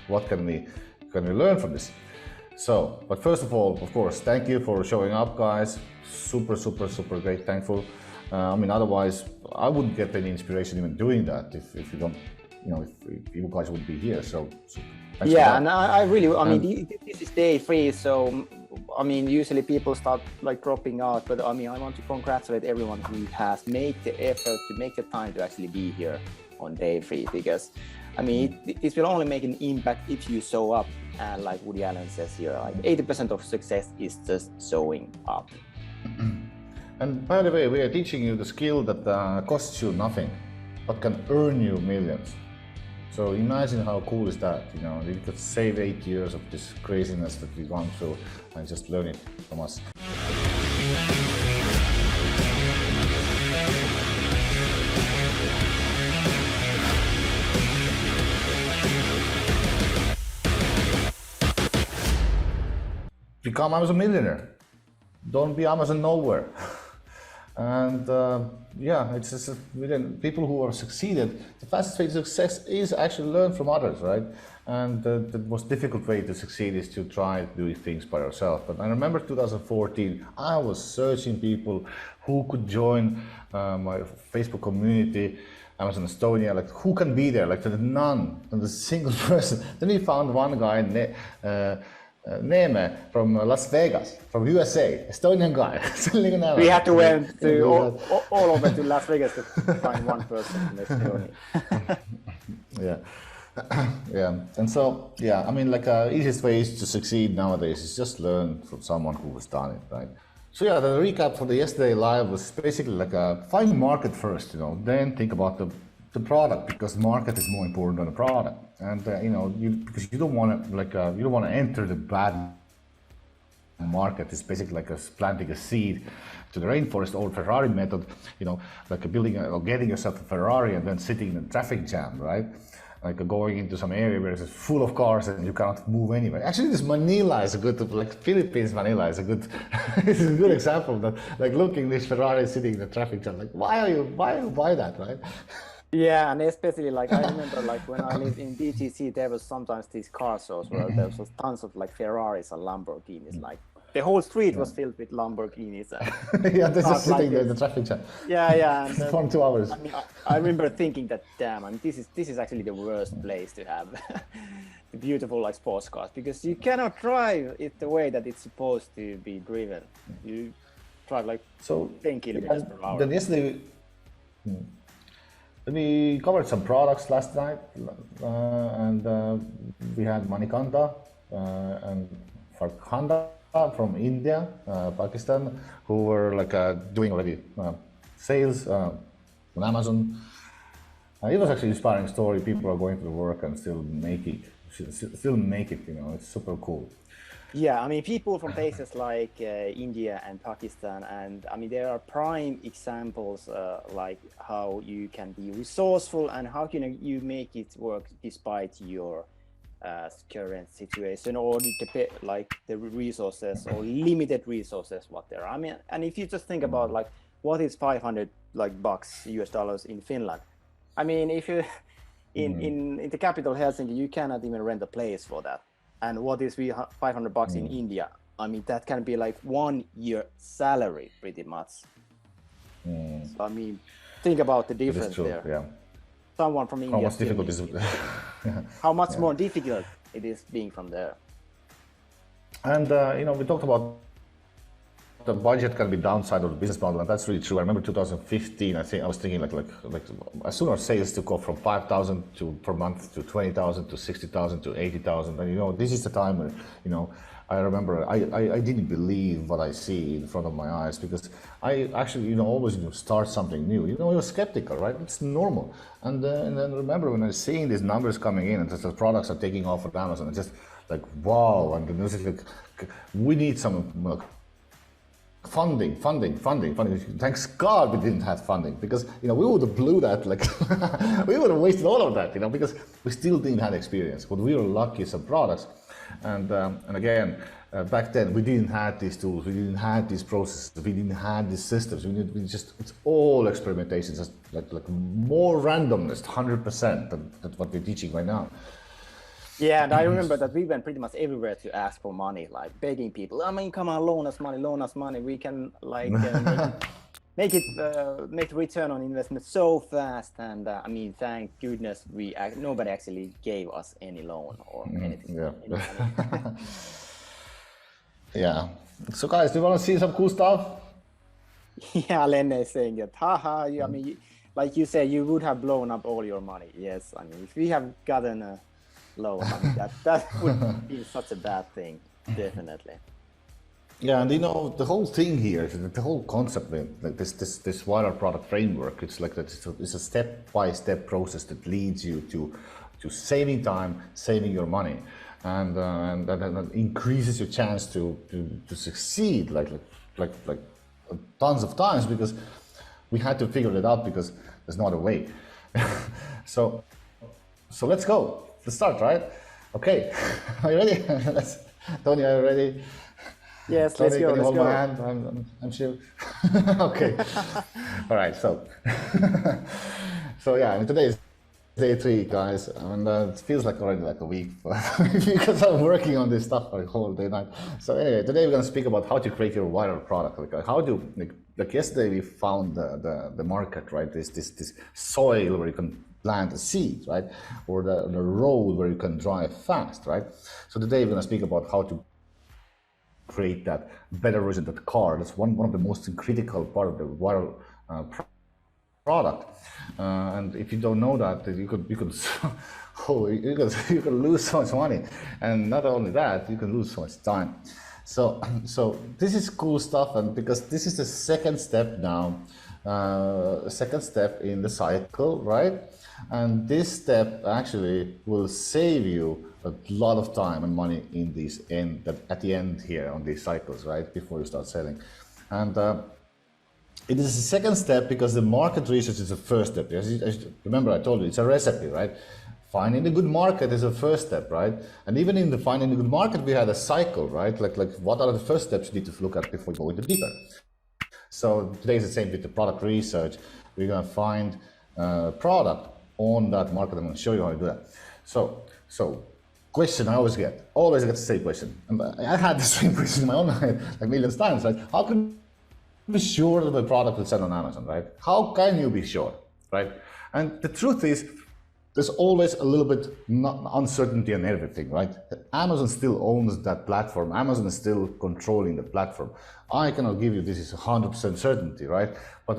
what can we learn from this? So, but first of all, of course, thank you for showing up, guys. Super great, thankful. I mean, otherwise, I wouldn't get any inspiration even doing that if you don't, if you guys would be here. So thanks for that. And I really, I mean, this is day 3, so I mean, usually people start like dropping out, but I mean, I want to congratulate everyone who has made the effort to make the time to actually be here on day 3, because I mean, it will only make an impact if you show up. And like Woody Allen says here, like 80% of success is just showing up. And by the way, we are teaching you the skill that costs you nothing, but can earn you millions. So imagine how cool is that, you could save 8 years of this craziness that we've gone through and just learn it from us. Become Amazon millionaire. Don't be Amazon nowhere. And it's just people who have succeeded. The fastest way to success is actually learn from others, right? And the most difficult way to succeed is to try doing things by yourself. But I remember 2014, I was searching people who could join my Facebook community, Amazon Estonia, like who can be there, like none, not a single person. Then we found one guy, Neme from Las Vegas, from USA, Estonian guy. We had to went to all over to Las Vegas to find one person in Estonia. And so, I mean, like easiest ways to succeed nowadays is just learn from someone who has done it, right? So the recap for the yesterday live was basically like find market first, then think about the product, because market is more important than the product. And because you don't want to enter the bad market. It's basically like planting a seed to the rainforest, old Ferrari method, like building or getting yourself a Ferrari and then sitting in a traffic jam, right? Like going into some area where it's full of cars and you cannot move anywhere. Actually, this Manila is a good, like Philippines Manila is a good, it's a good example that, like looking this Ferrari sitting in the traffic jam, like why you buy that, right? Yeah, and especially like I remember like when I lived in DTC, there was sometimes these car shows where there was tons of like Ferraris and Lamborghinis. Like the whole street was filled with Lamborghinis. And they're just sitting there in the traffic jam. Yeah. And, for 2 hours. I mean, I remember thinking that, damn, I mean, this is actually the worst place to have the beautiful like sports cars, because you cannot drive it the way that it's supposed to be driven. You drive like 10 kilometers per hour. Then yesterday. We covered some products last night, and we had Manikanda and Farkhanda from India, Pakistan, who were like doing already sales on Amazon. It was actually an inspiring story. People are going to work and still make it. It's super cool. Yeah, I mean, people from places like India and Pakistan, and I mean, there are prime examples like how you can be resourceful and how can you make it work despite your current situation or the resources or limited resources what there are. I mean, and if you just think about like what is 500 like bucks US in Finland, I mean, if you in the capital Helsinki, you cannot even rent a place for that. And what is 500 bucks in India? I mean, that can be like 1 year salary pretty much. So I mean, think about the difference there. Yeah. Someone from India. How much difficult is it? How much more difficult it is being from there. And we talked about the budget can be downside of the business model, and that's really true. I remember 2015. I was thinking like as soon as sales took off from 5,000 per month to 20,000 to 60,000 to 80,000, and this is the time where I remember I didn't believe what I see in front of my eyes, because I actually always start something new. You're skeptical, right? It's normal. And then remember when I was seeing these numbers coming in and the products are taking off at Amazon, it's just like wow. And then it's like we need some funding. Thanks God we didn't have funding, because we would have blew that, like we would have wasted all of that, because we still didn't have experience. But we were lucky some products, and again back then we didn't have these tools, we didn't have these processes, we didn't have these systems. It's all experimentation, just like more randomness, 100% than what we're teaching right now. Yeah, and I remember that we went pretty much everywhere to ask for money, like begging people. I mean, come on, loan us money, loan us money. We can like make the return on investment so fast. And I mean, thank goodness nobody actually gave us any loan or anything. Yeah. Any money. Yeah. So guys, do you want to see some cool stuff? Yeah, Lenne is saying that, haha, I mean, like you said, you would have blown up all your money. Yes, I mean, if we have gotten a loan, I mean, that would be such a bad thing, definitely. Yeah, and you know the whole thing here, the whole concept, like this viral product framework. It's like that. It's a step-by-step process that leads you to saving time, saving your money, and that increases your chance to succeed like tons of times, because we had to figure it out because there's no other way. so let's go. Let's start, right? Okay, are you ready? Tony, are you ready? Yes, Tony, let's go. Can you Let's hold go. my hand? I'm sure. Okay. All right. So yeah, and today is day 3, guys, and it feels like already like a week because I'm working on this stuff like whole day night. So anyway, today we're gonna speak about how to create your viral product. Like how to like yesterday we found the market, right? This soil where you can plant a seed, right? Or the road where you can drive fast, right? So today we're gonna speak about how to create that better version of the car. That's one of the most critical part of the viral product. And if you don't know that, you could you could lose so much money, and not only that, you can lose so much time. So this is cool stuff, and because this is the second step now, second step in the cycle, right? And this step actually will save you a lot of time and money in these at the end here on these cycles, right? Before you start selling. And it is the second step because the market research is the first step. Remember, I told you it's a recipe, right? Finding a good market is the first step, right? And even in the finding a good market, we had a cycle, right? Like what are the first steps you need to look at before you go into deeper? So today is the same with the product research. We're gonna find a product on that market. I'm gonna show you how to do that. So question I always get the same question. And I had the same question in my own head like millions of times, right? How can you be sure that the product will sell on Amazon, right? How can you be sure, right? And the truth is, there's always a little bit uncertainty in everything, right? Amazon still owns that platform. Amazon is still controlling the platform. I cannot give you this is 100% certainty, right? But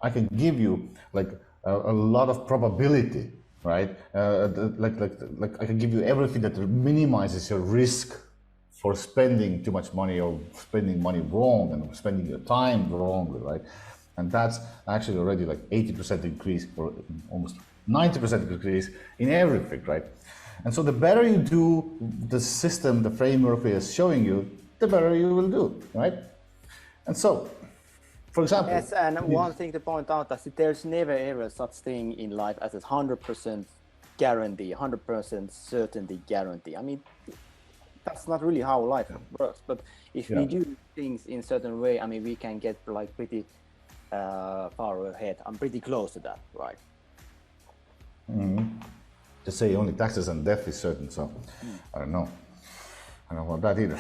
I can give you like a lot of probability, right? Like I can give you everything that minimizes your risk for spending too much money or spending money wrong and spending your time wrongly, right? And that's actually already like 80% increase or almost 90% increase in everything, right? And so the better you do the system, the framework we are showing you, the better you will do, right? And so, for example. Yes, and one thing to point out is that there's never ever such thing in life as a 100% guarantee, 100% certainty guarantee. I mean, that's not really how life works. But if we do things in certain way, I mean, we can get like pretty far ahead. I'm pretty close to that, right? To say only taxes and death is certain, so I don't know. I don't want that either.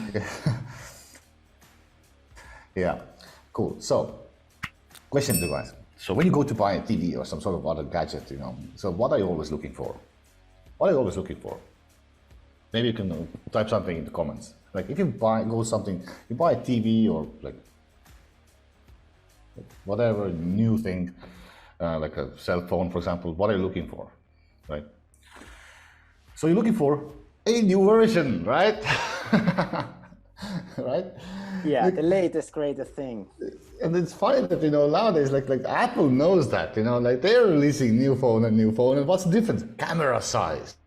Okay. Yeah, cool. So, question to you guys. So when you go to buy a TV or some sort of other gadget, so what are you always looking for? What are you always looking for? Maybe you can type something in the comments. Like if you buy a TV or like whatever new thing, like a cell phone, for example, what are you looking for, right? So you're looking for a new version, right? Right? Yeah, the latest, greatest thing. And it's funny that nowadays, like Apple knows that, like they're releasing new phone, and what's the difference? Camera size.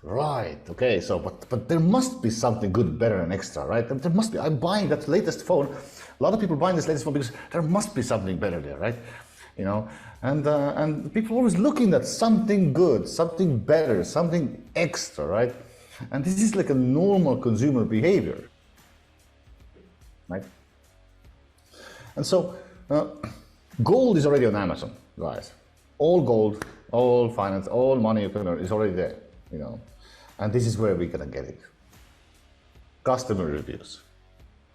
Right. Okay. So, but there must be something good, better, and extra, right? There must be. I'm buying that latest phone. A lot of people buying this latest phone because there must be something better there, right? And people are always looking at something good, something better, something extra, right? And this is like a normal consumer behavior, right? And so, gold is already on Amazon, guys. All gold All finance, all money you can earn is already there, you know. And this is where we're gonna get it. Customer reviews.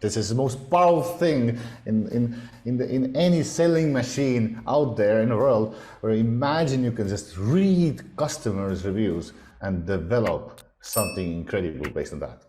This is the most powerful thing in any selling machine out there in the world, where imagine you can just read customers' reviews and develop something incredible based on that.